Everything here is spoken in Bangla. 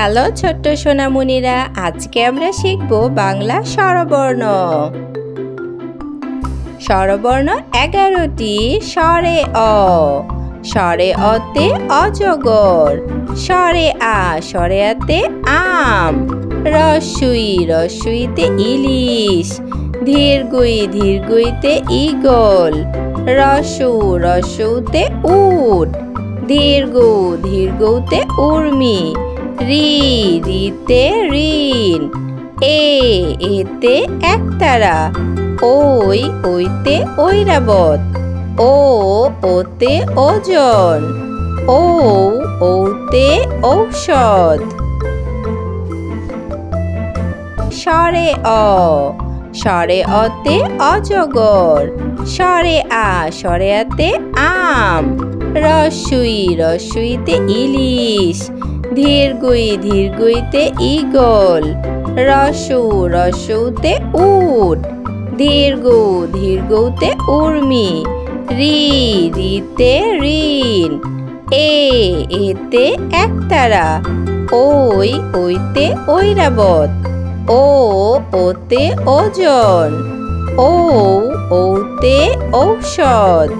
হ্যালো ছোট্ট সোনামণিরা, আজকে আমরা শিখব বাংলা স্বরবর্ণ। স্বরবর্ণ ১১টি। স্বরে অ, স্বরে অতে অজগর, স্বরে আ, স্বরে আতে আম, রস্বই, রস্বইতে ইলিশ, ধীরগুই, ধীরগুইতে ঈগল, রস্যু, রস্যুতে উট, দীর্ঘ, দীর্ঘতে উর্মি, রি, রিতে ঋণ, এতে একতারা, ওই, ওইতে ঐরাবত, ওতে ওজন, ওতে ঔষধ। স্বরে অ, স্বরে অতে অজগর, স্বরে আ, স্বরে আতে আম, রস্বই, রস্বইতে ইলিশ, ধীরগুই, ধীরগুইতে ঈগল, রস্যু, রস্যুতে উট, দীর্ঘ, দীর্ঘতে উর্মি, রি, রিতে ঋণ, এতে একতারা, ওই, ওইতে ঐরাবত, ওতে ওজন, ওতে ঔষধ।